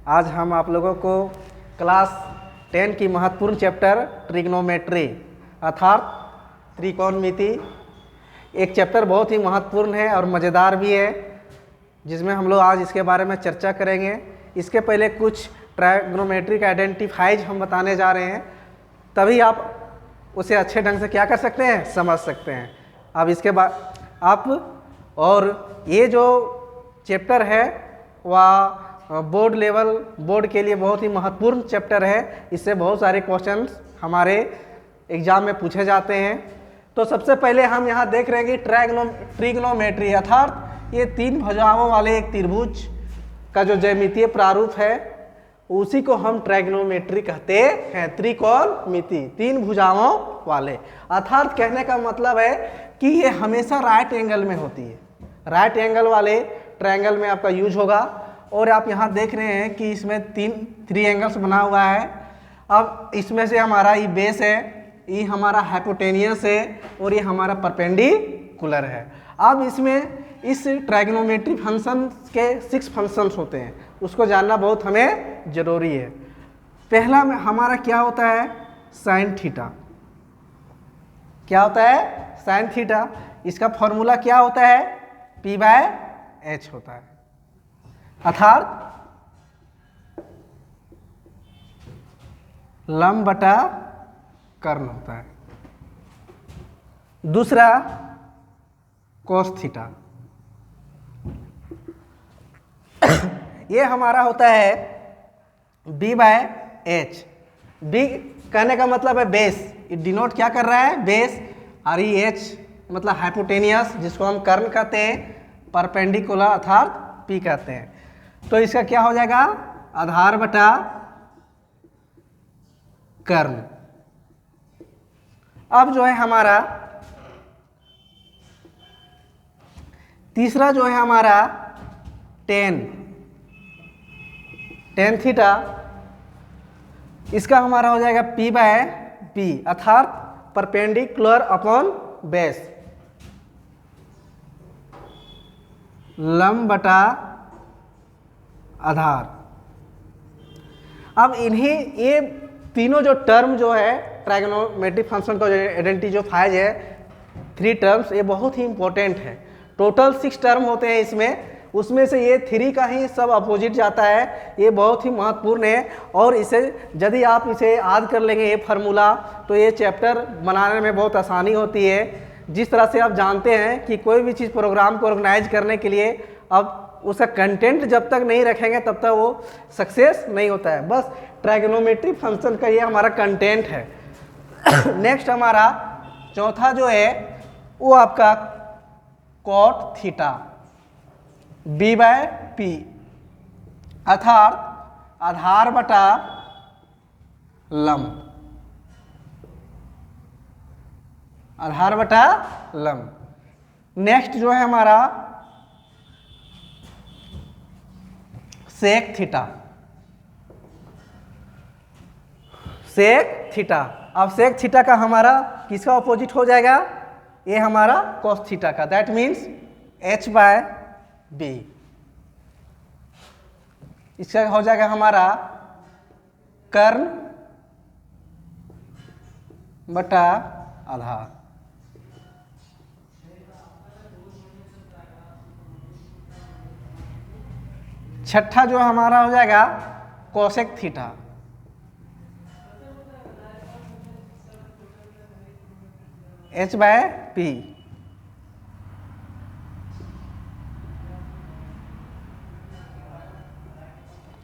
आज हम आप लोगों को क्लास 10 की महत्वपूर्ण चैप्टर ट्रिग्नोमेट्री अर्थात त्रिकोणमिति, एक चैप्टर बहुत ही महत्वपूर्ण है और मज़ेदार भी है, जिसमें हम लोग आज इसके बारे में चर्चा करेंगे। इसके पहले कुछ ट्रिग्नोमेट्रिक आइडेंटिफाइज हम बताने जा रहे हैं, तभी आप उसे अच्छे ढंग से क्या कर सकते हैं, समझ सकते हैं। अब इसके बाद आप और ये जो चैप्टर है वह बोर्ड के लिए बहुत ही महत्वपूर्ण चैप्टर है। इससे बहुत सारे क्वेश्चंस हमारे एग्जाम में पूछे जाते हैं। तो सबसे पहले हम यहाँ देख रहे हैं कि ट्रिग्नोमेट्री अर्थात ये तीन भुजाओं वाले एक त्रिभुज का जो ज्यामितीय प्रारूप है उसी को हम ट्रिग्नोमेट्री कहते हैं। त्रिकोणमिति तीन भुजाओं वाले अर्थात कहने का मतलब है कि ये हमेशा राइट एंगल में होती है। राइट एंगल वाले ट्रायंगल में आपका यूज होगा। और आप यहाँ देख रहे हैं कि इसमें थ्री एंगल्स बना हुआ है। अब इसमें से हमारा ये बेस है, ये हमारा हाइपोटेनियस है और ये हमारा परपेंडिकुलर है। अब इसमें इस ट्रायग्नोमेट्री फंक्शन के 6 फंक्शंस होते हैं, उसको जानना बहुत हमें ज़रूरी है। पहला में हमारा क्या होता है, साइन थीटा। क्या होता है, साइन थीटा। इसका फॉर्मूला क्या होता है, P/H होता है अर्थात लंब बटा कर्ण होता है। दूसरा कोस थीटा, ये हमारा होता है B/H। B कहने का मतलब है बेस, ये डिनोट क्या कर रहा है, बेस। और ये H मतलब हाइपोटेनियस, जिसको हम कर्ण कहते हैं, परपेंडिकुलर अर्थात P कहते हैं। तो इसका क्या हो जाएगा, आधार बटा कर्ण। अब जो है हमारा तीसरा जो है हमारा टेन थीटा, इसका हमारा हो जाएगा P/P अर्थात परपेंडिकुलर अपॉन बेस, लंब बटा आधार। अब इन्हीं ये तीनों जो टर्म जो है ट्रायग्नोमेट्रिक फंक्शन का जो आइडेंटिफाइज है, 3 टर्म्स, ये बहुत ही इंपॉर्टेंट है। टोटल 6 टर्म होते हैं इसमें, उसमें से ये 3 का ही सब अपोजिट जाता है। ये बहुत ही महत्वपूर्ण है और इसे यदि आप इसे याद कर लेंगे ये फार्मूला, तो ये चैप्टर बनाने में बहुत आसानी होती है। जिस तरह से आप जानते हैं कि कोई भी चीज़ प्रोग्राम को ऑर्गेनाइज करने के लिए अब उसका कंटेंट जब तक नहीं रखेंगे तब तक वो सक्सेस नहीं होता है। बस ट्रायग्नोमेट्रिक फंक्शन का ये हमारा कंटेंट है। नेक्स्ट हमारा चौथा जो है वो आपका कॉट थीटा, B/P अर्थात आधार बटा लंब, आधार बटा लंब। नेक्स्ट जो है हमारा सेक थीटा, सेक थीटा। अब सेक थीटा का हमारा किसका अपोजिट हो जाएगा, ये हमारा कॉस थीटा का, दैट मीन्स H/B। इसका हो जाएगा हमारा कर्ण बटा आधार। छठा जो हमारा हो जाएगा कोसेक थीटा, H/P।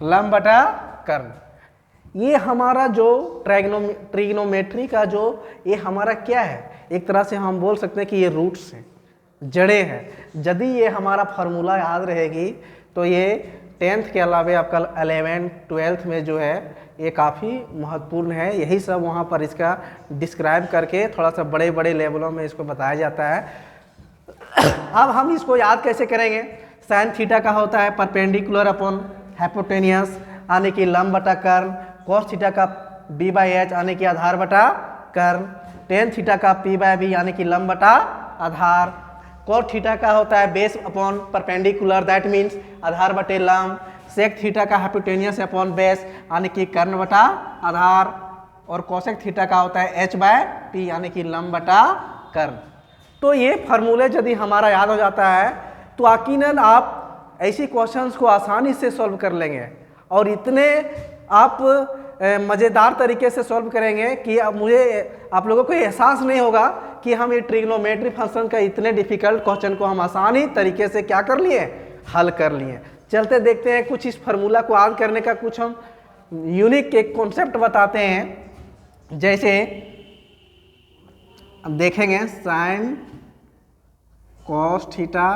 लंब बटा कर्ण। ये हमारा जो ट्रिग्नोमेट्री का जो ये हमारा क्या है, एक तरह से हम बोल सकते हैं कि ये रूट्स हैं, जड़ें हैं। यदि ये हमारा फार्मूला याद रहेगी तो ये 10th के अलावा आपका 11th 12th में जो है ये काफ़ी महत्वपूर्ण है। यही सब वहाँ पर इसका डिस्क्राइब करके थोड़ा सा बड़े बड़े लेवलों में इसको बताया जाता है। अब हम इसको याद कैसे करेंगे, साइन थीटा का होता है परपेंडिकुलर अपॉन हाइपोटेनियस यानी कि लंब बटा कर्ण, कॉस थीटा का B/H यानी कि आधार बटा कर्ण, टेन थीटा का P/B यानी कि लंब बटा आधार, कोट थीटा का होता है base upon perpendicular, that means आधार बटे लंब, सेक थीटा का हाइपोटेनियस अपॉन बेस यानी कि कर्ण बटा आधार, और कोसेक थीटा का होता है h/p यानी कि लंब बटा कर्ण। तो ये फार्मूले यदि हमारा याद हो जाता है तो यकीनन आप ऐसी क्वेश्चंस को आसानी से सॉल्व कर लेंगे, और इतने आप मज़ेदार तरीके से सॉल्व करेंगे कि अब आप लोगों को एहसास नहीं होगा कि हम ये ट्रिग्नोमेट्री फंक्शन का इतने डिफिकल्ट क्वेश्चन को हम आसानी तरीके से क्या कर लिए, हल कर लिए। चलते देखते हैं कुछ इस फार्मूला को याद करने का कुछ हम यूनिक एक कॉन्सेप्ट बताते हैं। जैसे अब देखेंगे sine cos theta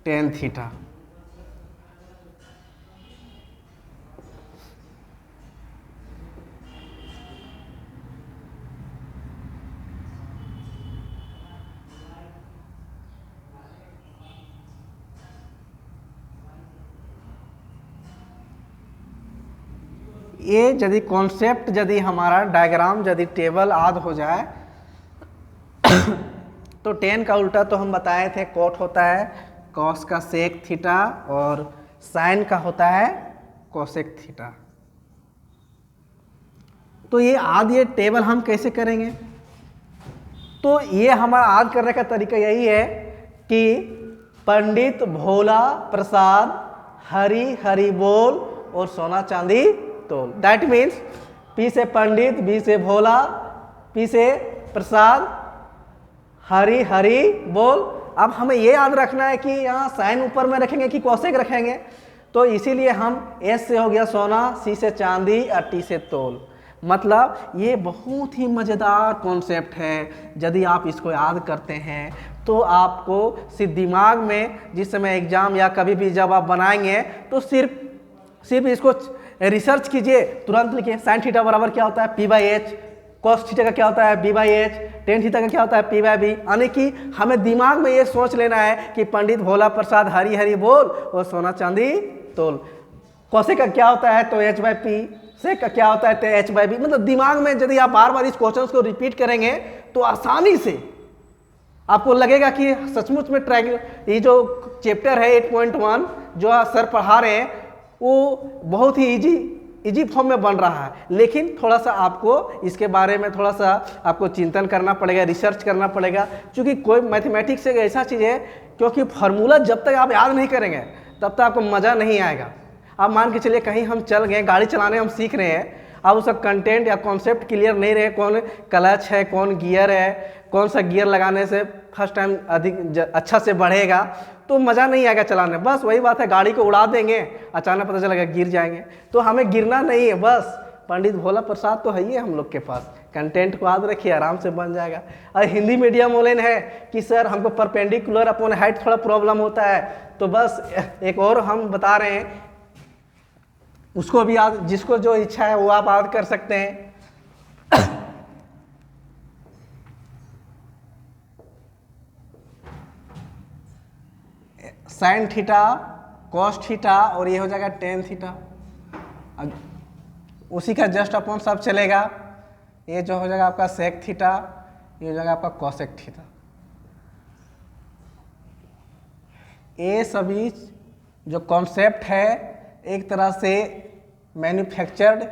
tan theta. ये यदि कॉन्सेप्ट यदि हमारा डायग्राम यदि टेबल याद हो जाए तो टेन का उल्टा तो हम बताए थे कोट होता है कॉस का सेक थीटा, और साइन का होता है कोसेक थीटा। तो ये आज ये टेबल हम कैसे करेंगे, तो ये हमारा आज करने का तरीका यही है कि पंडित भोला प्रसाद हरी हरी बोल और सोना चांदी तोल। दैट मीन्स पी से पंडित, बी से भोला, पी से प्रसाद, हरी हरी बोल। अब हमें ये याद रखना है कि यहाँ साइन ऊपर में रखेंगे कि कोसेक रखेंगे, तो इसीलिए हम एस से हो गया सोना, सी से चांदी और टी से तोल। मतलब ये बहुत ही मज़ेदार कॉन्सेप्ट है। यदि आप इसको याद करते हैं तो आपको सिर्फ दिमाग में जिस समय एग्जाम या कभी भी जब आप बनाएंगे तो सिर्फ इसको रिसर्च कीजिए, तुरंत लिखिए साइन थीटा बराबर क्या होता है p/h, कॉस थीटा का क्या होता है b/h, टेन थीटा का क्या होता है p/b। यानी कि हमें दिमाग में ये सोच लेना है कि पंडित भोला प्रसाद हरी हरी बोल और सोना चांदी तोल। कॉसेक का क्या होता है तो h/p, सेक का क्या होता है तो h/b। मतलब दिमाग में यदि आप बार बार इस क्वेश्चन को रिपीट करेंगे तो आसानी से आपको लगेगा कि सचमुच में ये जो चैप्टर है 8.1 जो सर पढ़ा रहे हैं वो बहुत ही इजी फॉर्म में बन रहा है। लेकिन थोड़ा सा आपको इसके बारे में थोड़ा सा आपको चिंतन करना पड़ेगा, रिसर्च करना पड़ेगा, क्योंकि कोई मैथमेटिक्स एक ऐसा चीज़ है क्योंकि फार्मूला जब तक आप याद नहीं करेंगे तब तक आपको मज़ा नहीं आएगा। आप मान के चलिए कहीं हम चल गए, गाड़ी चलाने हम सीख रहे हैं, अब उसका कंटेंट या कॉन्सेप्ट क्लियर नहीं रहे, कौन क्लच है, कौन गियर है, कौन सा गियर लगाने से फर्स्ट टाइम अधिक अच्छा से बढ़ेगा, तो मज़ा नहीं आएगा चलाने। बस वही बात है, गाड़ी को उड़ा देंगे, अचानक पता चलेगा गिर जाएंगे। तो हमें गिरना नहीं है, बस पंडित भोला प्रसाद तो है ही है हम लोग के पास। कंटेंट को याद रखिए, आराम से बन जाएगा। और हिंदी मीडियम वाले है कि सर हमको परपेंडिकुलर अपॉन हाइट थोड़ा प्रॉब्लम होता है, तो बस एक और हम बता रहे हैं, उसको भी याद, जिसको जो इच्छा है वो आप याद कर सकते हैं। साइन थीटा, कॉस थीटा और ये हो जाएगा टेन थीटा। उसी का जस्ट अपॉन सब चलेगा। ये जो हो जाएगा आपका सेक थीटा, ये हो जाएगा आपका कॉसेक थीटा। ये सभी जो कॉन्सेप्ट है एक तरह से मैन्युफैक्चर्ड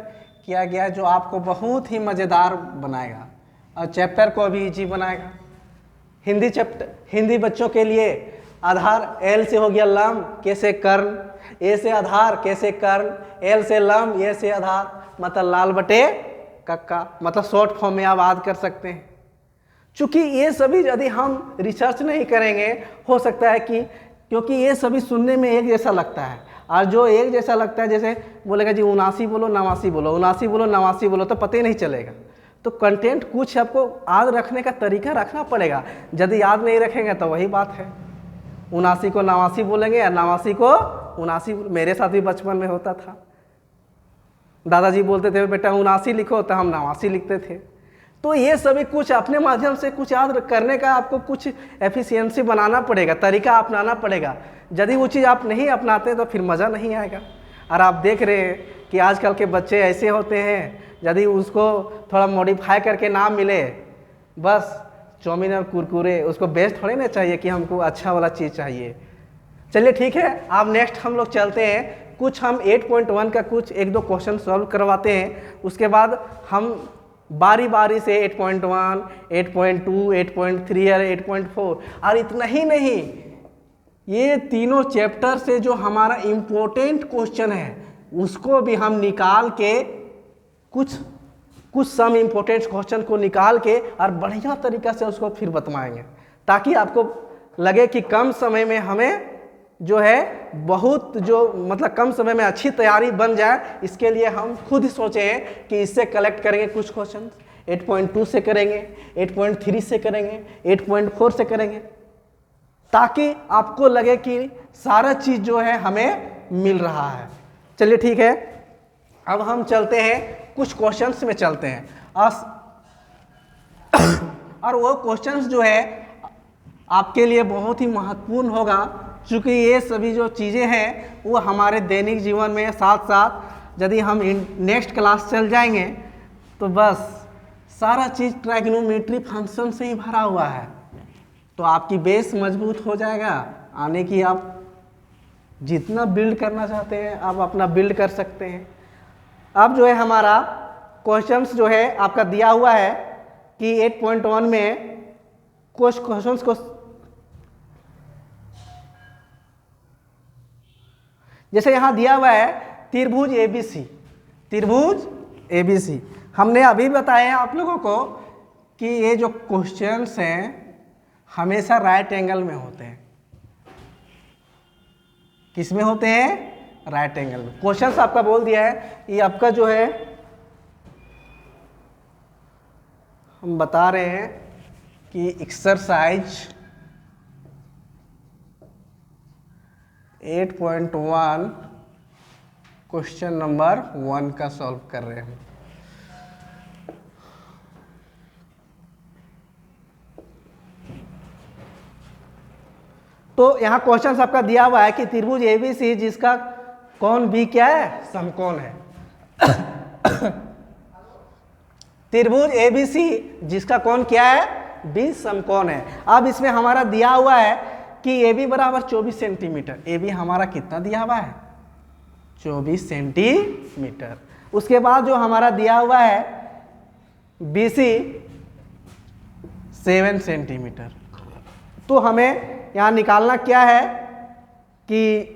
किया गया जो आपको बहुत ही मज़ेदार बनाएगा और चैप्टर को भी इजी बनाएगा। हिंदी बच्चों के लिए आधार एल से हो गया लंब, के से कर्ण, ए से आधार, के से कर्ण, एल से लंब, ए से आधार, मतलब लाल बटे कक्का, मतलब शॉर्ट फॉर्म में आप याद कर सकते हैं। चूँकि ये सभी यदि हम रिसर्च नहीं करेंगे, हो सकता है कि क्योंकि ये सभी सुनने में एक जैसा लगता है, और जो एक जैसा लगता है, जैसे बोलेगा जी 79 बोलो 89 बोलो, 79 बोलो 89 बोलो, तो पता ही नहीं चलेगा। तो कंटेंट कुछ आपको याद रखने का तरीका रखना पड़ेगा। यदि याद नहीं रखेंगे तो वही बात है, 79 को 89 बोलेंगे या 89 को 79। मेरे साथ भी बचपन में होता था, दादाजी बोलते थे बेटा 79 लिखो, तो हम 89 लिखते थे। तो ये सभी कुछ अपने माध्यम से कुछ याद करने का आपको कुछ एफिशिएंसी बनाना पड़ेगा, तरीका अपनाना पड़ेगा। यदि वो चीज़ आप नहीं अपनाते तो फिर मज़ा नहीं आएगा। और आप देख रहे हैं कि आजकल के बच्चे ऐसे होते हैं, यदि उसको थोड़ा मॉडिफाई करके नाम मिले, बस चाउमीन और कुरकुरे, उसको बेस्ट थोड़े ना चाहिए कि हमको अच्छा वाला चीज़ चाहिए। चलिए ठीक है, अब नेक्स्ट हम लोग चलते हैं, कुछ हम 8.1 का कुछ एक दो क्वेश्चन सॉल्व करवाते हैं, उसके बाद हम बारी बारी से 8.1, 8.2, 8.3 और 8.4, और इतना ही नहीं, ये तीनों चैप्टर से जो हमारा इम्पोर्टेंट क्वेश्चन है उसको भी हम निकाल के कुछ सम इम्पोर्टेंट क्वेश्चन को निकाल के और बढ़िया तरीक़ा से उसको फिर बतवाएंगे, ताकि आपको लगे कि कम समय में हमें जो है बहुत जो मतलब कम समय में अच्छी तैयारी बन जाए। इसके लिए हम खुद ही सोचे हैं कि इससे कलेक्ट करेंगे कुछ क्वेश्चन, 8.2 से करेंगे, 8.3 से करेंगे, 8.4 से करेंगे, ताकि आपको लगे कि सारा चीज़ जो है हमें मिल रहा है। चलिए ठीक है, अब हम चलते हैं कुछ क्वेश्चंस में चलते हैं, और वो क्वेश्चंस जो है आपके लिए बहुत ही महत्वपूर्ण होगा, क्योंकि ये सभी जो चीज़ें हैं वो हमारे दैनिक जीवन में साथ साथ यदि हम नेक्स्ट क्लास चल जाएंगे तो बस सारा चीज़ ट्राइगोनोमेट्री फंक्शन से ही भरा हुआ है, तो आपकी बेस मजबूत हो जाएगा आने की। आप जितना बिल्ड करना चाहते हैं आप अपना बिल्ड कर सकते हैं। अब जो है हमारा क्वेश्चंस जो है आपका दिया हुआ है कि 8.1 में कुछ क्वेश्चंस को, जैसे यहाँ दिया हुआ है त्रिभुज ABC, त्रिभुज ABC, हमने अभी बताया आप लोगों को कि ये जो क्वेश्चंस हैं हमेशा राइट एंगल में होते हैं। किस में होते हैं? राइट एंगल में। क्वेश्चंस आपका बोल दिया है, ये आपका जो है हम बता रहे हैं कि एक्सरसाइज 8.1 क्वेश्चन नंबर 1 का सॉल्व कर रहे हैं। तो यहाँ क्वेश्चन आपका दिया हुआ है कि त्रिभुज ABC जिसका कौन B क्या है? समकोण है। त्रिभुज ABC जिसका कौन क्या है? B समकोण है। अब इसमें हमारा दिया हुआ है कि AB बराबर 24 सेंटीमीटर। AB हमारा कितना दिया हुआ है? 24 सेंटीमीटर। उसके बाद जो हमारा दिया हुआ है BC 7 सेंटीमीटर। तो हमें यहाँ निकालना क्या है कि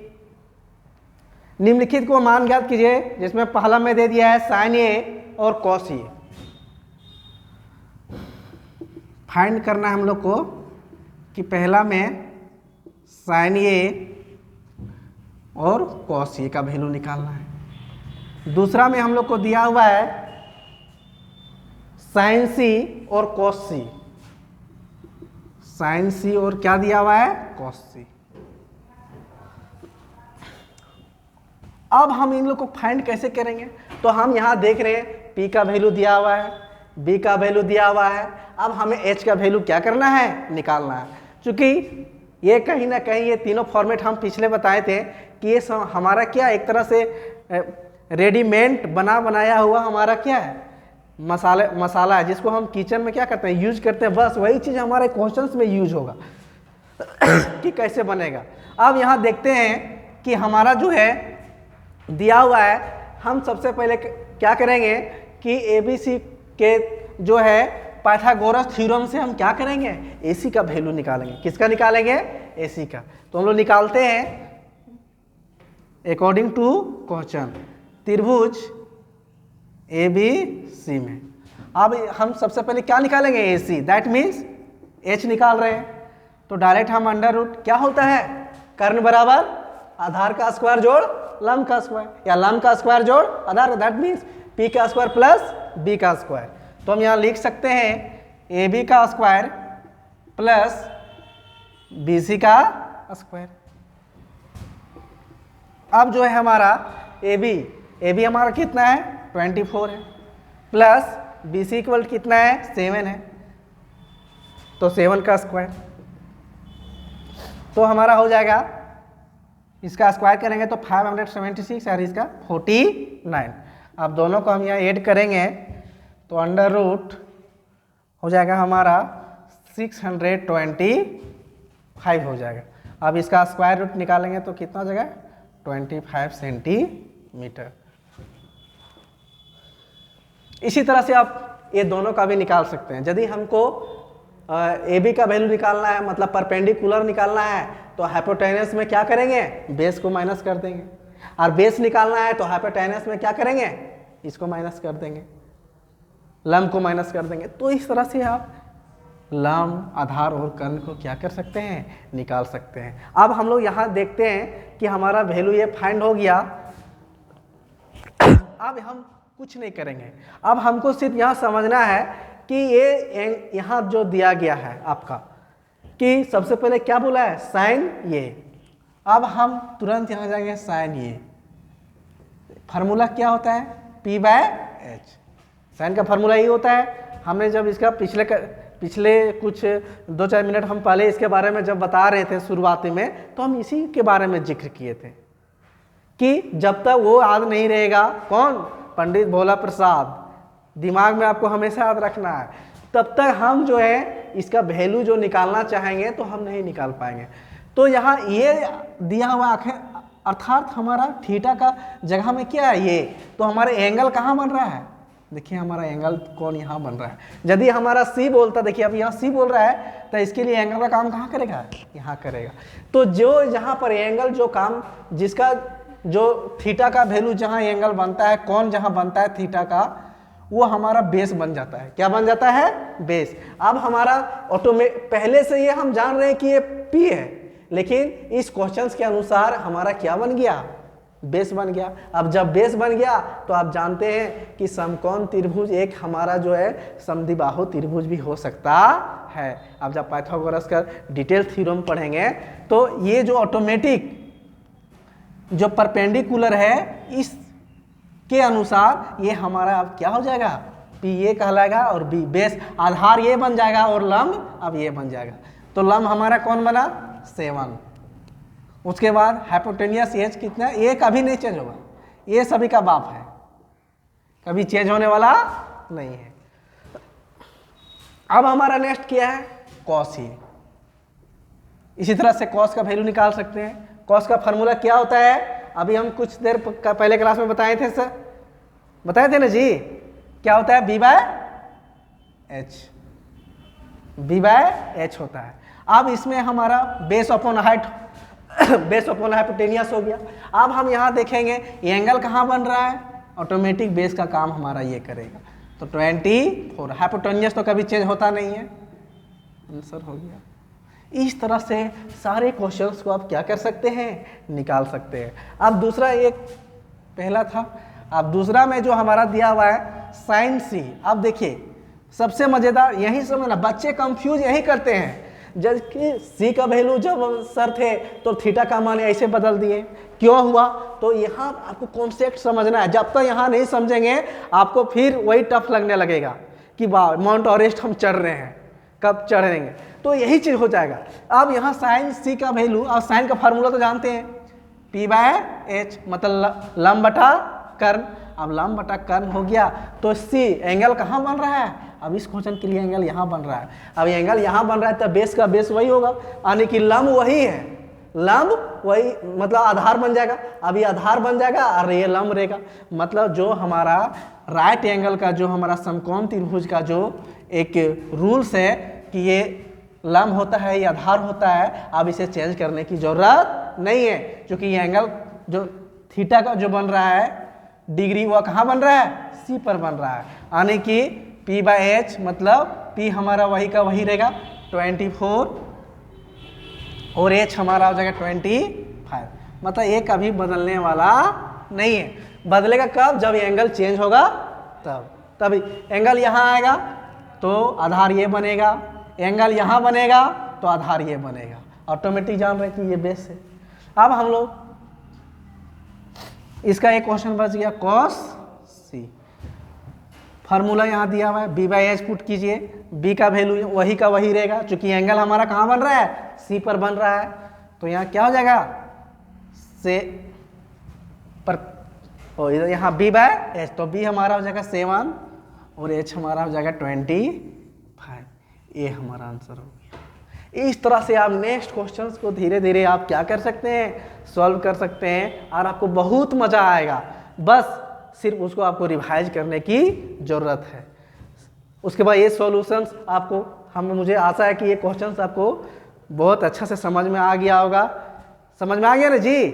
निम्नलिखित को मान ज्ञात कीजिए, जिसमें पहला में दे दिया है साइन A और कॉस A। फाइंड करना है हम लोग को कि पहला में साइन A और कॉस A का वैल्यू निकालना है। दूसरा में हम लोग को दिया हुआ है साइन C और कॉस C। साइन C और क्या दिया हुआ है? Cos C। अब हम इन लोग को फाइंड कैसे करेंगे? तो हम यहाँ देख रहे हैं P का वैल्यू दिया हुआ है, B का वैल्यू दिया हुआ है। अब हमें H का वैल्यू क्या करना है? निकालना है। क्योंकि ये कहीं ना कहीं ये तीनों फॉर्मेट हम पिछले बताए थे कि ये हमारा क्या एक तरह से रेडीमेड बनाया हुआ हमारा क्या है? मसाला है, जिसको हम किचन में क्या करते हैं? यूज करते हैं। बस वही चीज़ हमारे क्वेश्चंस में यूज होगा कि कैसे बनेगा। अब यहाँ देखते हैं कि हमारा जो है दिया हुआ है, हम सबसे पहले क्या करेंगे कि ABC के जो है पाइथागोरस थ्योरम से हम क्या करेंगे? AC का वैल्यू निकालेंगे। किसका निकालेंगे? AC का। तो हम लोग निकालते हैं अकॉर्डिंग टू क्वेश्चन त्रिभुज ABC में। अब हम सबसे पहले क्या निकालेंगे? AC, दैट मीन्स H निकाल रहे हैं। तो डायरेक्ट हम अंडर रूट क्या होता है? कर्ण बराबर आधार का स्क्वायर जोड़ लंब का स्क्वायर, या लंब का स्क्वायर जोड़ आधार, दैट मीन्स P का स्क्वायर प्लस B का स्क्वायर। तो हम यहाँ लिख सकते हैं AB का स्क्वायर प्लस BC का स्क्वायर। अब जो है हमारा AB हमारा कितना है? 24 है, प्लस BC इक्वल कितना है? 7 है, तो 7 का स्क्वायर। तो हमारा हो जाएगा, इसका स्क्वायर करेंगे तो 576 और इसका 49। अब दोनों को हम यहाँ ऐड करेंगे तो अंडर रूट हो जाएगा हमारा 625 हो जाएगा। अब इसका स्क्वायर रूट निकालेंगे तो कितना हो जाएगा 25 सेंटीमीटर। इसी तरह से आप ये दोनों का भी निकाल सकते हैं। यदि हमको ए बी का वैल्यू निकालना है, मतलब परपेंडिकुलर निकालना है, तो हाइपोटेनस में क्या करेंगे, बेस को माइनस कर देंगे, और बेस निकालना है तो हाइपोटेनस में क्या करेंगे, इसको माइनस कर देंगे, लंब को माइनस कर देंगे। तो इस तरह से आप लंब, आधार और कर्ण को क्या कर सकते हैं, निकाल सकते हैं। अब हम लोग यहाँ देखते हैं कि हमारा वैल्यू ये फाइंड हो गया। अब हम कुछ नहीं करेंगे, अब हमको सिर्फ यहाँ समझना है कि ये यहाँ जो दिया गया है आपका, कि सबसे पहले क्या बोला है, साइन ये। अब हम तुरंत यहाँ जाएंगे, साइन ये फार्मूला क्या होता है, P/H। साइन का फार्मूला ये होता है। हमने जब इसका पिछले कुछ 2-4 मिनट हम पहले इसके बारे में जब बता रहे थे शुरुआती में, तो हम इसी के बारे में जिक्र किए थे कि जब तक वो याद नहीं रहेगा, कौन, पंडित भोला प्रसाद, दिमाग में आपको हमेशा याद रखना है, तब तक हम जो है इसका वैल्यू जो निकालना चाहेंगे तो हम नहीं निकाल पाएंगे। तो यहाँ ये दिया हुआ आखिर, अर्थात हमारा थीटा का जगह में क्या है ये, तो हमारे एंगल कहाँ बन रहा है, देखिए हमारा एंगल कौन यहाँ बन रहा है। यदि हमारा सी बोलता, देखिए अब यहाँ सी बोल रहा है, तो इसके लिए एंगल का काम कहाँ करेगा, यहाँ करेगा। तो जो यहाँ पर एंगल जो काम, जिसका जो थीटा का वैल्यू जहाँ एंगल बनता है, कौन जहाँ बनता है थीटा का, वो हमारा बेस बन जाता है। क्या बन जाता है, बेस। अब हमारा पहले से ये हम जान रहे हैं कि ये P है, लेकिन इस क्वेश्चंस के अनुसार हमारा क्या बन गया, बेस बन गया। अब जब बेस बन गया तो आप जानते हैं कि समकोण त्रिभुज एक हमारा जो है समद्विबाहु त्रिभुज भी हो सकता है। अब जब पाइथागोरस का डिटेल थ्योरम पढ़ेंगे तो ये जो ऑटोमेटिक जो परपेंडिकुलर है, इस के अनुसार ये हमारा अब क्या हो जाएगा, P ये कहलाएगा, और B बेस, आधार ये बन जाएगा, और लंब अब ये बन जाएगा। तो लंब हमारा कौन बना, 7। उसके बाद हाइपोटेनियस एज कितना, ये कभी नहीं चेंज होगा, ये सभी का बाप है, कभी चेंज होने वाला नहीं है। अब हमारा नेक्स्ट क्या है, कॉस ही। इसी तरह से कॉस का वैल्यू निकाल सकते हैं। कॉस का फार्मूला क्या होता है, अभी हम कुछ देर पहले क्लास में बताए थे सर, बताए थे ना जी, क्या होता है, B/H, B/H होता है। अब इसमें हमारा base upon height, base upon hypotenuse हो गया। अब हम यहाँ देखेंगे ये एंगल कहाँ बन रहा है, ऑटोमेटिक बेस का काम हमारा ये करेगा। तो 24, हाइपोटेनियस तो कभी चेंज होता नहीं है, आंसर हो गया। इस तरह से सारे क्वेश्चंस को आप क्या कर सकते हैं, निकाल सकते हैं। अब दूसरा, एक पहला था, अब दूसरा में जो हमारा दिया हुआ है साइन सी। अब देखिए सबसे मज़ेदार यही समझना, बच्चे कंफ्यूज यही करते हैं, जबकि सी का वैल्यू जब सर थे तो थीटा का मान ऐसे बदल दिए, क्यों हुआ, तो यहाँ आपको कॉन्सेप्ट समझना है। जब तक यहाँ नहीं समझेंगे आपको फिर वही टफ लगने लगेगा कि वाह माउंट एवरेस्ट हम चढ़ रहे हैं, कब चढ़ेंगे, तो यही चीज़ हो जाएगा। अब यहाँ साइन सी का वैल्यू, और साइन का फार्मूला तो जानते हैं, P/H मतलब लंब बटा कर्ण। अब लंब बटा कर्ण हो गया तो सी एंगल कहाँ बन रहा है, अब इस क्वेश्चन के लिए एंगल यहाँ बन रहा है। अब एंगल यहाँ बन रहा है तो बेस का बेस वही होगा, यानी कि लंब वही है, लंब वही मतलब आधार बन जाएगा। अब ये आधार बन जाएगा और ये लंब रहेगा, मतलब जो हमारा राइट एंगल का, जो हमारा समकोण त्रिभुज का जो एक रूल्स है कि ये लंब होता है, ये आधार होता है, अब इसे चेंज करने की जरूरत नहीं है, क्योंकि ये एंगल जो थीटा का जो बन रहा है डिग्री, वह कहाँ बन रहा है, सी पर बन रहा है, यानी कि P/H मतलब P हमारा वही का वही रहेगा 24, और H हमारा हो जाएगा 25, मतलब ये कभी बदलने वाला नहीं है। बदलेगा कब, जब एंगल चेंज होगा तब एंगल यहाँ आएगा तो आधार ये बनेगा, एंगल यहाँ बनेगा तो आधार ये बनेगा, ऑटोमेटिक जान रहे कि ये बेस है। अब हम लोग इसका एक क्वेश्चन बच गया, कॉस सी। फार्मूला यहाँ दिया हुआ है, B/H पुट कीजिए, B का वैल्यू वही का वही रहेगा, क्योंकि एंगल हमारा कहाँ बन रहा है, C पर बन रहा है, तो यहाँ क्या हो जाएगा, से पर, और इधर यहाँ B/H, तो B हमारा हो जाएगा 7 और H हमारा हो जाएगा 25, ये हमारा आंसर हो गया। इस तरह से आप नेक्स्ट क्वेश्चंस को धीरे धीरे आप क्या कर सकते हैं, सॉल्व कर सकते हैं और आपको बहुत मज़ा आएगा। बस सिर्फ उसको आपको रिवाइज करने की ज़रूरत है। उसके बाद ये सॉल्यूशंस आपको मुझे आशा है कि ये क्वेश्चंस आपको बहुत अच्छा से समझ में आ गया होगा। समझ में आ गया ना जी?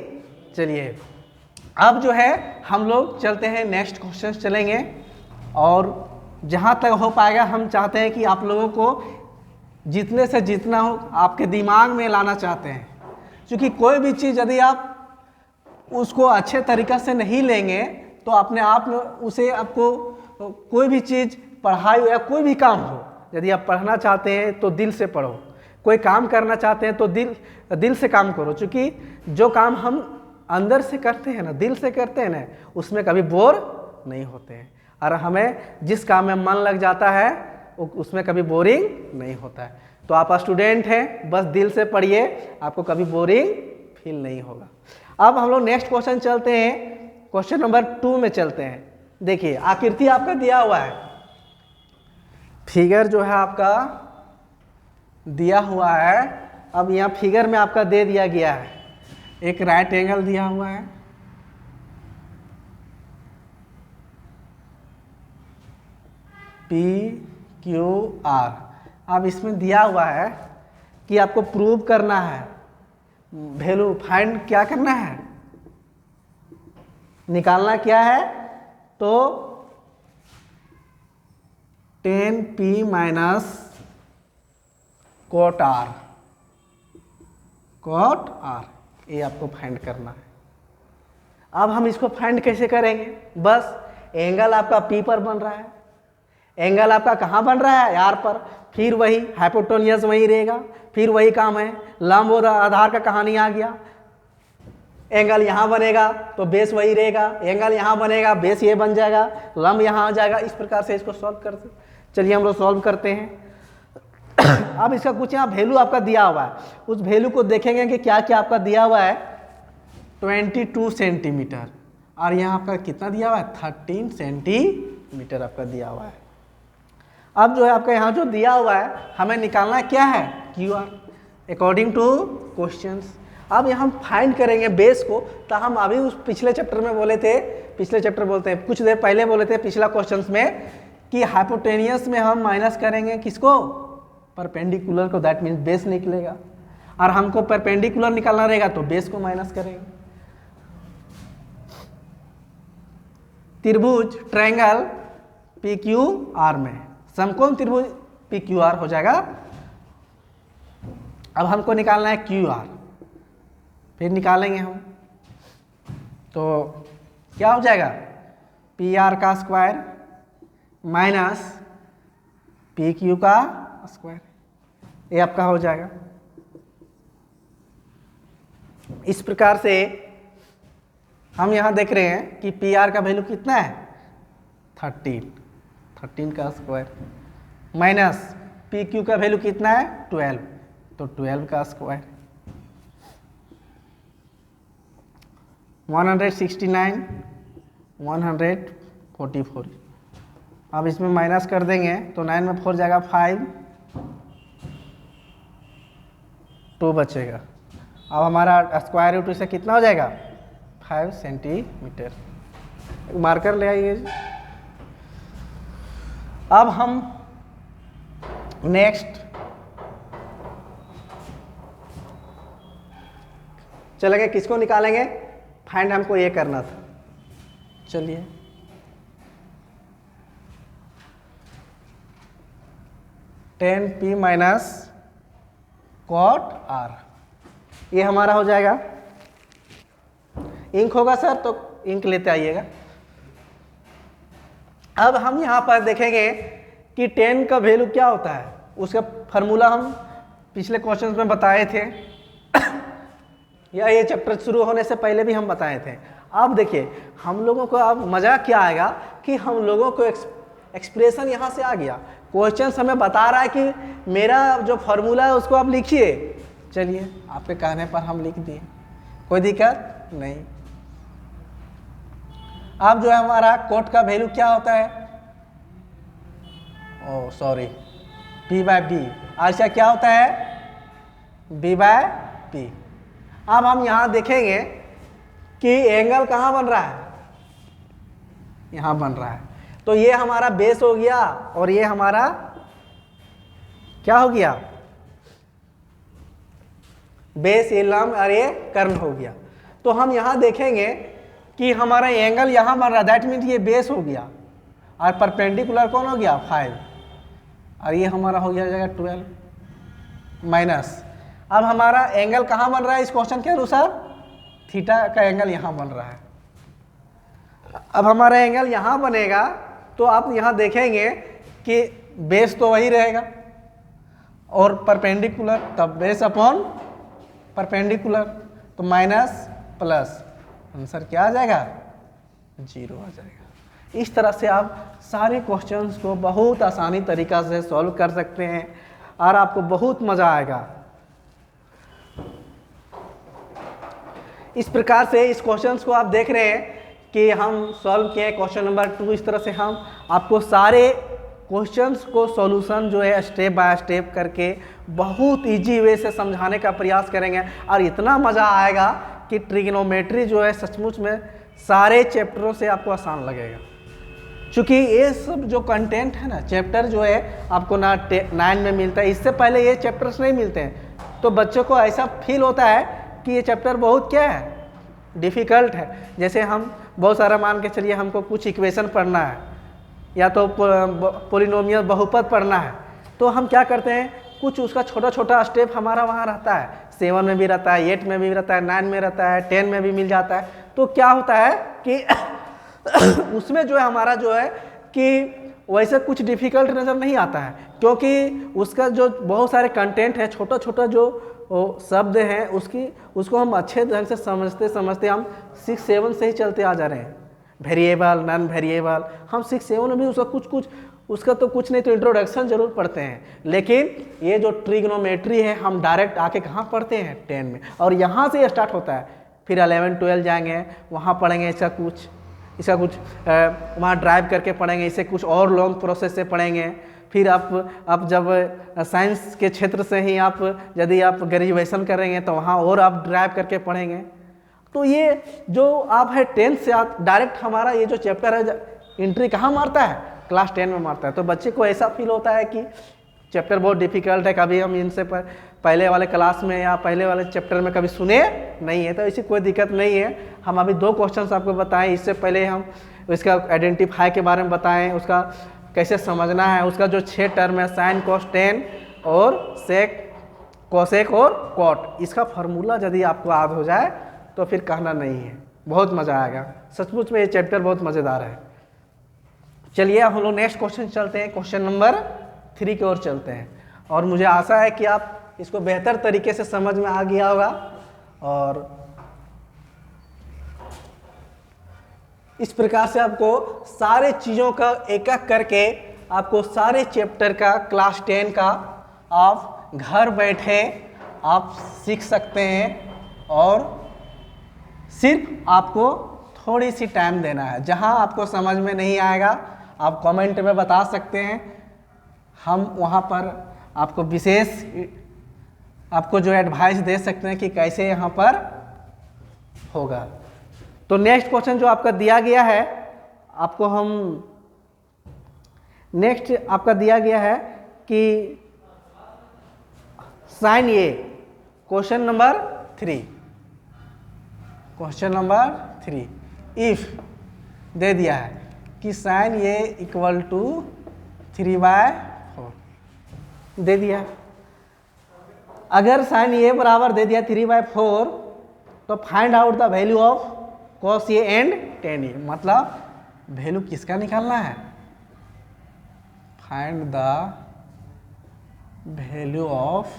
चलिए अब जो है हम लोग चलते हैं नेक्स्ट क्वेश्चन चलेंगे, और जहाँ तक हो पाएगा हम चाहते हैं कि आप लोगों को जितने से जितना हो आपके दिमाग में लाना चाहते हैं, क्योंकि कोई भी चीज़ यदि आप उसको अच्छे तरीक़े से नहीं लेंगे तो अपने आप में उसे आपको कोई भी चीज़ पढ़ाई या कोई भी काम हो, यदि आप पढ़ना चाहते हैं तो दिल से पढ़ो, कोई काम करना चाहते हैं तो दिल से काम करो, क्योंकि जो काम हम अंदर से करते हैं ना, दिल से करते हैं ना, उसमें कभी बोर नहीं होते हैं। और हमें जिस काम में मन लग जाता है उसमें कभी बोरिंग नहीं होता है। तो आप स्टूडेंट हैं, बस दिल से पढ़िए, आपको कभी बोरिंग फील नहीं होगा। अब हम लोग नेक्स्ट क्वेश्चन चलते हैं, क्वेश्चन नंबर 2 में चलते हैं। देखिए आकृति आपका दिया हुआ है, फिगर जो है आपका दिया हुआ है। अब यहाँ फिगर में आपका दे दिया गया है, एक राइट एंगल दिया हुआ है, PQR। अब इसमें दिया हुआ है कि आपको प्रूव करना है, वैल्यू फाइंड क्या करना है, निकालना क्या है, तो 10P माइनस cot R, ये आपको फाइंड करना है। अब हम इसको फाइंड कैसे करेंगे, बस एंगल आपका P पर बन रहा है, एंगल आपका कहाँ बन रहा है, R पर, फिर वही हाइपोटेन्यूज वही रहेगा, फिर वही काम है, लंब और आधार का कहानी आ गया। एंगल यहाँ बनेगा तो बेस वही रहेगा, एंगल यहाँ बनेगा बेस ये बन जाएगा, लंब यहाँ आ जाएगा। इस प्रकार से इसको सॉल्व करते, चलिए हम लोग सॉल्व करते हैं। अब इसका कुछ यहाँ वैल्यू आपका दिया हुआ है, उस वैल्यू को देखेंगे कि क्या क्या आपका दिया हुआ है। 22 सेंटीमीटर, और यहाँ आपका कितना दिया हुआ है, 13 सेंटीमीटर आपका दिया हुआ है। अब जो है आपका यहाँ जो दिया हुआ है हमें निकालना क्या है, QR अकॉर्डिंग टू क्वेश्चंस। अब यहाँ हम फाइंड करेंगे बेस को, तो हम अभी उस पिछले चैप्टर में बोले थे, पिछले चैप्टर बोलते हैं कुछ देर पहले बोले थे पिछला क्वेश्चंस में, कि हाइपोटेनियस में हम माइनस करेंगे किसको, परपेंडिकुलर को, दैट मीन्स बेस निकलेगा, और हमको परपेंडिकुलर निकालना रहेगा तो बेस को माइनस करेंगे। त्रिभुज ट्रायंगल PQR में समकोण त्रिभुज PQR हो जाएगा। अब हमको निकालना है QR, फिर निकालेंगे हम, तो क्या हो जाएगा, PR का स्क्वायर माइनस PQ का स्क्वायर, ये आपका हो जाएगा। इस प्रकार से हम यहाँ देख रहे हैं कि PR का वैल्यू कितना है, 13 का स्क्वायर, माइनस PQ का वैल्यू कितना है, 12, तो 12 का स्क्वायर, 169, 144। अब इसमें माइनस कर देंगे तो 9 में 4 जाएगा 5, 2 बचेगा। अब हमारा स्क्वायर रूट से कितना हो जाएगा, 5 सेंटीमीटर। मार्कर ले आइए। अब हम नेक्स्ट चलेंगे, किसको निकालेंगे, फाइंड हमको ये करना था। चलिए ten P minus cot R, ये हमारा हो जाएगा। इंक होगा सर तो इंक लेते आइएगा। अब हम यहाँ पर देखेंगे कि 10 का वैल्यू क्या होता है, उसका फार्मूला हम पिछले क्वेश्चंस में बताए थे या ये चैप्टर शुरू होने से पहले भी हम बताए थे। अब देखिए हम लोगों को अब मज़ा क्या आएगा कि हम लोगों को एक्सप्रेशन यहाँ से आ गया, क्वेश्चन हमें बता रहा है कि मेरा जो फार्मूला है उसको आप लिखिए। चलिए आपके कहने पर हम लिख दिए, कोई दिक्कत नहीं। अब जो है हमारा कोट का वैल्यू क्या होता है, P/B, अच्छा क्या होता है बी बाय पी। अब हम यहाँ देखेंगे कि एंगल कहाँ बन रहा है, यहाँ बन रहा है। तो ये हमारा बेस हो गया और ये हमारा क्या हो गया, बेस, ये लंब और ये कर्ण हो गया। तो हम यहाँ देखेंगे कि हमारा एंगल यहाँ बन रहा है, दैट मीन्स ये बेस हो गया और परपेंडिकुलर कौन हो गया 5, और ये हमारा हो गया जाएगा 12 माइनस। अब हमारा एंगल कहाँ बन रहा है इस क्वेश्चन के अनुसार, थीटा का एंगल यहाँ बन रहा है। अब हमारा एंगल यहाँ बनेगा तो आप यहाँ देखेंगे कि बेस तो वही रहेगा और परपेंडिकुलर, तब बेस अपॉन परपेंडिकुलर, तो माइनस प्लस, आंसर क्या आ जाएगा 0 आ जाएगा। इस तरह से आप सारे क्वेश्चंस को बहुत आसानी तरीका से सॉल्व कर सकते हैं और आपको बहुत मज़ा आएगा। इस प्रकार से इस क्वेश्चंस को आप देख रहे हैं कि हम सॉल्व किए क्वेश्चन नंबर 2। इस तरह से हम आपको सारे क्वेश्चंस को सॉल्यूशन जो है स्टेप बाय स्टेप करके बहुत इजी वे से समझाने का प्रयास करेंगे और इतना मज़ा आएगा कि ट्रिग्नोमेट्री जो है सचमुच में सारे चैप्टरों से आपको आसान लगेगा। क्योंकि ये सब जो कंटेंट है ना, चैप्टर जो है आपको ना 9 में मिलता है, इससे पहले ये चैप्टर्स नहीं मिलते हैं, तो बच्चों को ऐसा फील होता है कि ये चैप्टर बहुत क्या है, डिफ़िकल्ट है। जैसे हम बहुत सारा मान के चलिए हमको कुछ इक्वेशन पढ़ना है या तो पोलिनोमियल बहुपद पढ़ना है, तो हम क्या करते हैं, कुछ उसका छोटा छोटा स्टेप हमारा वहाँ रहता है, 7 में भी रहता है, 8 में भी रहता है, 9 में रहता है, 10 में भी मिल जाता है। तो क्या होता है कि उसमें जो है हमारा जो है कि वैसे कुछ डिफ़िकल्ट नज़र नहीं आता है, क्योंकि उसका जो बहुत सारे कंटेंट है, छोटा छोटा जो शब्द हैं, उसको हम अच्छे ढंग से समझते समझते हम 6-7 से ही चलते आ जा रहे हैं। वेरिएबल, नॉन वेरिएबल, हम 6-7 में भी उसका तो कुछ नहीं तो इंट्रोडक्शन जरूर पढ़ते हैं, लेकिन ये जो ट्रिग्नोमेट्री है हम डायरेक्ट आके कहाँ पढ़ते हैं 10 में, और यहाँ से स्टार्ट होता है। फिर 11-12 जाएंगे, वहाँ पढ़ेंगे इसका कुछ वहाँ ड्राइव करके पढ़ेंगे, इसे कुछ और लॉन्ग प्रोसेस से पढ़ेंगे। फिर आप जब साइंस के क्षेत्र से ही यदि आप ग्रेजुएशन करेंगे तो वहाँ और आप ड्राइव करके पढ़ेंगे। तो ये जो आप है 10th से आप डायरेक्ट हमारा ये जो चैप्टर है एंट्री कहाँ मारता है, क्लास 10 में मारता है। तो बच्चे को ऐसा फील होता है कि चैप्टर बहुत डिफ़िकल्ट है, कभी हम इनसे पहले वाले क्लास में या पहले वाले चैप्टर में कभी सुने नहीं है। तो ऐसी कोई दिक्कत नहीं है। हम अभी 2 क्वेश्चंस आपको बताएं, इससे पहले हम इसका आइडेंटिफाई के बारे में बताएं, उसका कैसे समझना है, उसका जो 6 टर्म है साइन कोस टेन और सेक कोसेक और कॉट, इसका फार्मूला यदि आपको याद हो जाए तो फिर कहना नहीं है, बहुत मज़ा आएगा। सचमुच में ये चैप्टर बहुत मज़ेदार है। चलिए हम लोग नेक्स्ट क्वेश्चन चलते हैं, क्वेश्चन नंबर 3 की ओर चलते हैं। और मुझे आशा है कि आप इसको बेहतर तरीके से समझ में आ गया होगा और इस प्रकार से आपको सारे चीज़ों का एक एक करके आपको सारे चैप्टर का क्लास 10 का आप घर बैठे आप सीख सकते हैं। और सिर्फ आपको थोड़ी सी टाइम देना है। जहां आपको समझ में नहीं आएगा आप कमेंट में बता सकते हैं, हम वहां पर आपको विशेष आपको जो एडवाइस दे सकते हैं कि कैसे यहाँ पर होगा। तो नेक्स्ट क्वेश्चन जो आपका दिया गया है, आपको हम नेक्स्ट आपका दिया गया है कि sine A, question number 3, question number 3 if दे दिया है कि साइन ए इक्वल टू 3/4 दे दिया। अगर साइन ए बराबर दे दिया 3/4 तो find out the value of cos A and tan A, मतलब वैल्यू किसका निकालना है, find the value of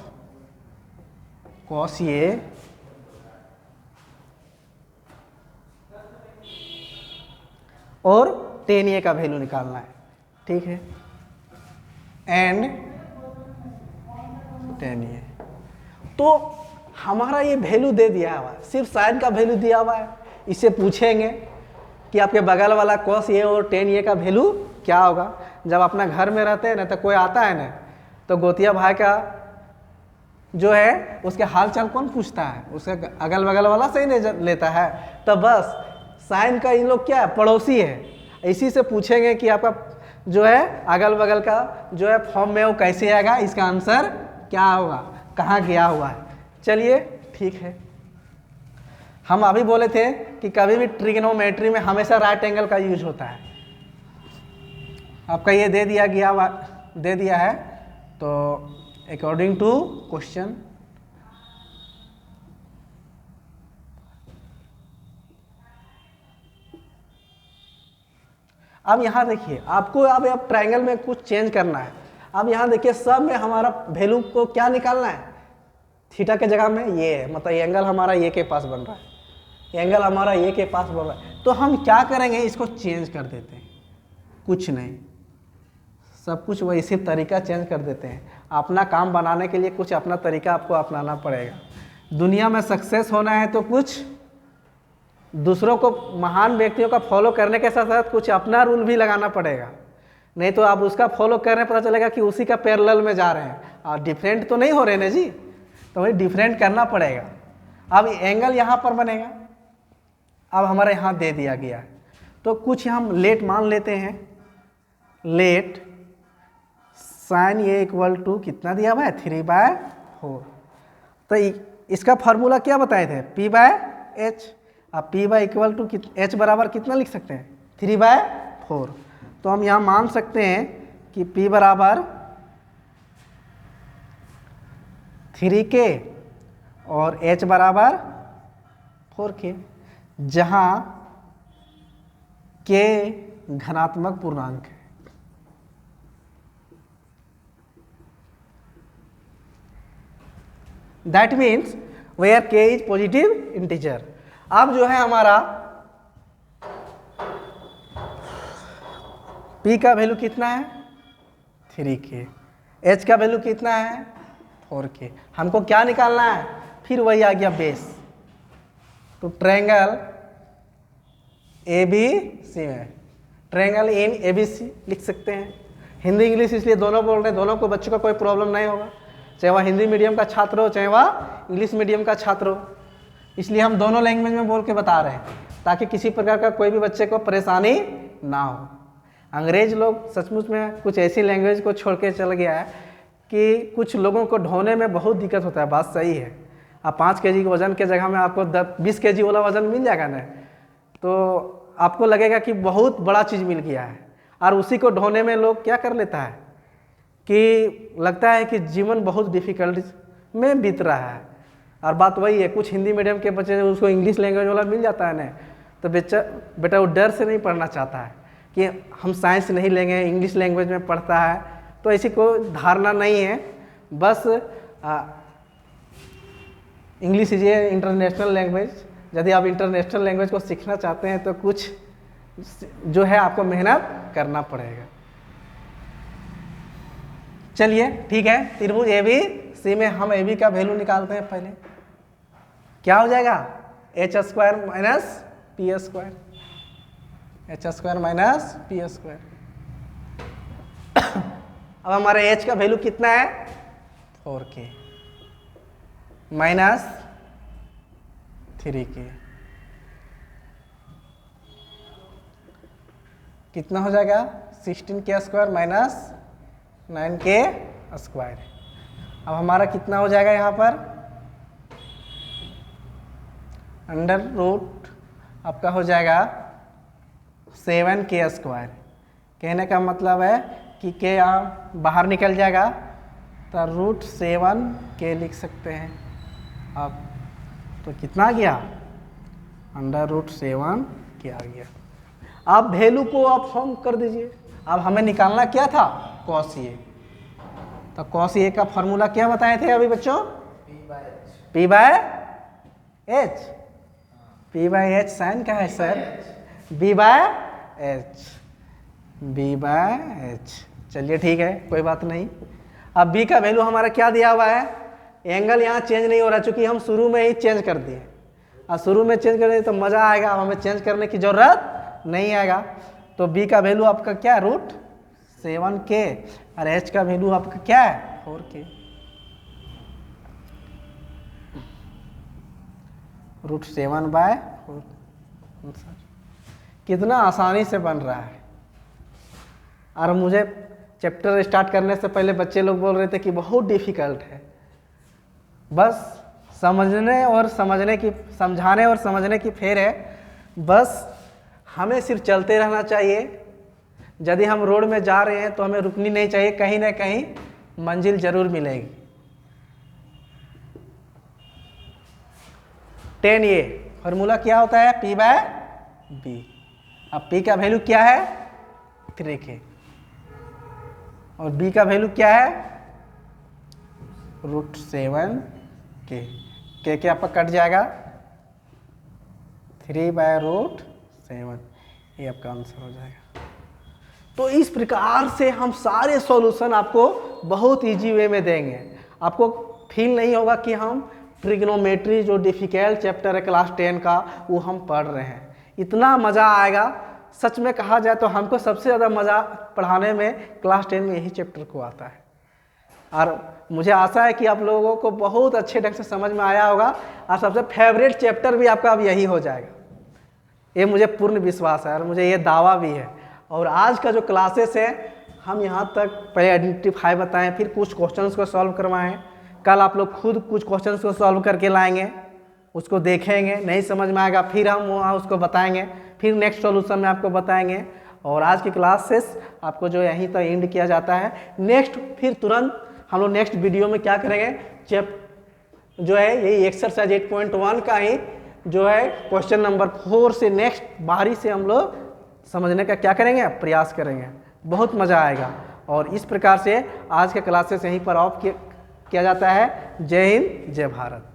cos A और टेन ए का वैल्यू निकालना है, ठीक है, एंड टेन ए। तो हमारा ये वैल्यू दे दिया हुआ है, सिर्फ साइन का वैल्यू दिया हुआ है। इससे पूछेंगे कि आपके बगल वाला कॉस ए और टेन ए का वैल्यू क्या होगा। जब अपना घर में रहते हैं ना तो कोई आता है ना तो गोतिया भाई का जो है उसके हाल चाल कौन पूछता है? उसका अगल बगल वाला सही नहीं लेता है। तो बस साइन का इन लोग क्या है? पड़ोसी है। इसी से पूछेंगे कि आपका जो है अगल बगल का जो है फॉर्म में वो कैसे आएगा, इसका आंसर क्या होगा, कहाँ गया हुआ है। चलिए ठीक है। हम अभी बोले थे कि कभी भी ट्रिग्नोमेट्री में हमेशा राइट एंगल का यूज होता है। आपका ये दे दिया है तो अकॉर्डिंग टू क्वेश्चन अब यहाँ देखिए, आपको अब ट्रायंगल में कुछ चेंज करना है। अब यहाँ देखिए सब में हमारा वैल्यू को क्या निकालना है? थीटा के जगह में ये है, मतलब ये एंगल हमारा ये के पास बन रहा है, ये एंगल हमारा ये के पास बन रहा है। तो हम क्या करेंगे? इसको चेंज कर देते हैं। कुछ नहीं, सब कुछ वही सिर्फ तरीका चेंज कर देते हैं। अपना काम बनाने के लिए कुछ अपना तरीका आपको अपनाना पड़ेगा। दुनिया में सक्सेस होना है तो कुछ दूसरों को, महान व्यक्तियों का फॉलो करने के साथ साथ कुछ अपना रूल भी लगाना पड़ेगा। नहीं तो आप उसका फॉलो कर रहे हैं, पता चलेगा कि उसी का पैरेलल में जा रहे हैं और डिफरेंट तो नहीं हो रहे ना जी। तो वही डिफरेंट करना पड़ेगा। अब एंगल यहाँ पर बनेगा। अब हमारे यहाँ दे दिया गया है तो कुछ हम लेट मान लेते हैं। लेट साइन ये इक्वल टू कितना दिया हुआ है? 3/4। तो इसका फार्मूला क्या बताए थे? P/h। अब P by equal to H बराबर कितना लिख सकते हैं? 3/4। तो हम यहाँ मान सकते हैं कि P बराबर 3K और H बराबर 4K, जहाँ K धनात्मक पूर्णांक है। That means where K is positive integer. अब जो है हमारा P का वैल्यू कितना है? 3K। H का वैल्यू कितना है? 4K। हमको क्या निकालना है? फिर वही आ गया बेस। तो ट्रायंगल ABC में ट्रायंगल इन ABC लिख सकते हैं। हिंदी इंग्लिश इसलिए दोनों बोल रहे हैं, दोनों को बच्चों का कोई प्रॉब्लम नहीं होगा, चाहे वह हिंदी मीडियम का छात्र हो चाहे वह इंग्लिश मीडियम का छात्र हो। इसलिए हम दोनों लैंग्वेज में बोल के बता रहे हैं ताकि किसी प्रकार का कोई भी बच्चे को परेशानी ना हो। अंग्रेज लोग सचमुच में कुछ ऐसी लैंग्वेज को छोड़ के चल गया है कि कुछ लोगों को ढोने में बहुत दिक्कत होता है। बात सही है। अब 5 kg के वजन के जगह में आपको 20 kg वाला वजन मिल जाएगा ना, तो आपको लगेगा कि बहुत बड़ा चीज़ मिल गया है। और उसी को ढोने में लोग क्या कर लेता है कि लगता है कि जीवन बहुत डिफिकल्ट में बीत रहा है। और बात वही है, कुछ हिंदी मीडियम के बच्चे उसको इंग्लिश लैंग्वेज वाला मिल जाता है ना, तो बेटा वो डर से नहीं पढ़ना चाहता है कि हम साइंस नहीं लेंगे, इंग्लिश लैंग्वेज में पढ़ता है। तो ऐसी कोई धारणा नहीं है। बस English is a international language. यदि आप इंटरनेशनल लैंग्वेज को सीखना चाहते हैं तो कुछ जो है आपको मेहनत करना पड़ेगा। चलिए ठीक है। त्रिभुज ABC में हम AB का वैल्यू निकालते हैं। पहले क्या हो जाएगा? H² minus P²। H² minus P²। अब हमारे H का वैल्यू कितना है? 4K minus 3K। कितना हो जाएगा? 16K² minus 9K²। अब हमारा कितना हो जाएगा यहाँ पर? अंडर रूट आपका हो जाएगा 7K²। कहने का मतलब है कि K यहाँ बाहर निकल जाएगा तो √7K लिख सकते हैं। अब तो कितना आ गया? अंडर रूट 7K आ गया। अब वैल्यू को आप फॉर्म कर दीजिए। अब हमें निकालना क्या था? cos A। तो cos A का फॉर्मूला क्या बताए थे अभी बच्चों? P/h। P/h साइन क्या है सर? B/h। चलिए ठीक है, कोई बात नहीं। अब B का वैल्यू हमारा क्या दिया हुआ है? एंगल यहाँ चेंज नहीं हो रहा चूंकि हम शुरू में ही चेंज कर दिए। और शुरू में चेंज कर दिए तो मज़ा आएगा। अब हमें चेंज करने की ज़रूरत नहीं आएगा। तो B का वैल्यू आपका क्या है? √7K। और H का वैल्यू आपका क्या है? 4K। √7/4। कितना आसानी से बन रहा है। और मुझे चैप्टर स्टार्ट करने से पहले बच्चे लोग बोल रहे थे कि बहुत डिफ़िकल्ट है। बस समझने और समझने की फेर है। बस हमें सिर्फ चलते रहना चाहिए। यदि हम रोड में जा रहे हैं तो हमें रुकनी नहीं चाहिए, कहीं ना कहीं मंजिल जरूर मिलेगी। 10 ये फॉर्मूला क्या होता है, P/B। अब P का वैल्यू क्या है, 3K, और B का वैल्यू क्या है, √7K। K आपका कट जाएगा, 3/√7, ये आपका आंसर हो जाएगा। तो इस प्रकार से हम सारे सॉल्यूशन आपको बहुत इजी वे में देंगे। आपको फील नहीं होगा कि हम ट्रिग्नोमेट्री जो डिफिकल्ट चैप्टर है क्लास 10 का वो हम पढ़ रहे हैं। इतना मज़ा आएगा, सच में कहा जाए तो हमको सबसे ज़्यादा मज़ा पढ़ाने में क्लास 10 में यही चैप्टर को आता है। और मुझे आशा है कि आप लोगों को बहुत अच्छे ढंग से समझ में आया होगा और सबसे फेवरेट चैप्टर भी आपका अब यही हो जाएगा, ये मुझे पूर्ण विश्वास है और मुझे ये दावा भी है। और आज का जो क्लासेस है हम यहाँ तक पहले आइडेंटिफाई बताएं, फिर कुछ क्वेश्चंस को सॉल्व करवाएं। कल आप लोग खुद कुछ क्वेश्चंस को सॉल्व करके लाएंगे, उसको देखेंगे, नहीं समझ में आएगा फिर हम वहाँ उसको बताएंगे, फिर नेक्स्ट सॉल्यूशन में आपको बताएंगे। और आज की क्लासेस आपको जो यहीं तक एंड किया जाता है। नेक्स्ट फिर तुरंत हम लोग नेक्स्ट वीडियो में क्या करेंगे, जो है यही एक्सरसाइज 8.1 का ही जो है क्वेश्चन नंबर 4 से नेक्स्ट बाहरी से हम लोग समझने का क्या करेंगे, प्रयास करेंगे। बहुत मज़ा आएगा। और इस प्रकार से आज के क्लासेस यहीं पर ऑफ किया जाता है। जय हिंद, जय भारत।